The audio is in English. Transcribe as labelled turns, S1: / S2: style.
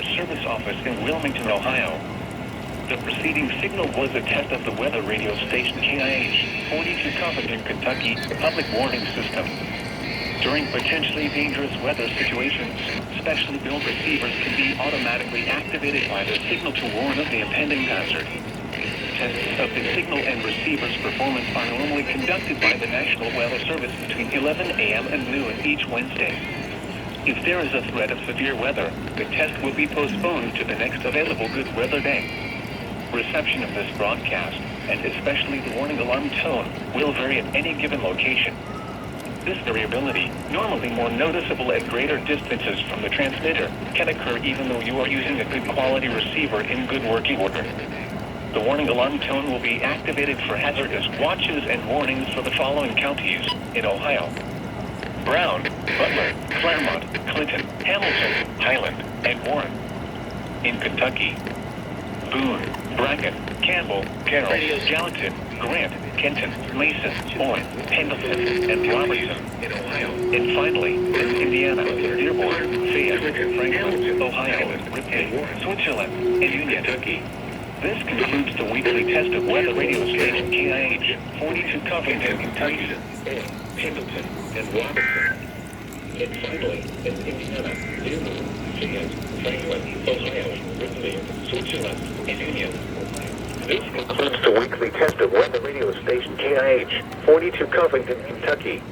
S1: Weather Service Office in Wilmington, Ohio. The preceding signal was a test of the weather radio station KIH 42 Covington, Kentucky public warning system. During potentially dangerous weather situations, specially built receivers can be automatically activated by the signal to warn of the impending hazard. Tests of the signal and receiver's performance are normally conducted by the National Weather Service between 11 a.m. and noon each Wednesday. If there is a threat of severe weather, the test will be postponed to the next available good weather day. Reception of this broadcast, and especially the warning alarm tone, will vary at any given location. This variability, normally more noticeable at greater distances from the transmitter, can occur even though you are using a good quality receiver in good working order. The warning alarm tone will be activated for hazardous watches and warnings for the following counties in Ohio: Brown, Butler, Claremont, Clinton, Hamilton, Highland, and Warren. In Kentucky: Boone, Bracken, Campbell, Carroll, Gallatin, Grant, Kenton, Mason, Owen, Pendleton, and Robertson in Ohio. And finally, in Indiana: Dearborn, Fayette, Franklin, Ohio, Ripley, Switzerland, and Union. Kentucky. This concludes the weekly test of weather radio station KIH 42 Covington, Kentucky, Pendleton, and Robertson. And finally, in Indiana: Dearborn, Fayette, Franklin, Ohio, Ripley, Switzerland, and Union. This concludes the weekly test of weather radio station KIH 42 Covington, Kentucky.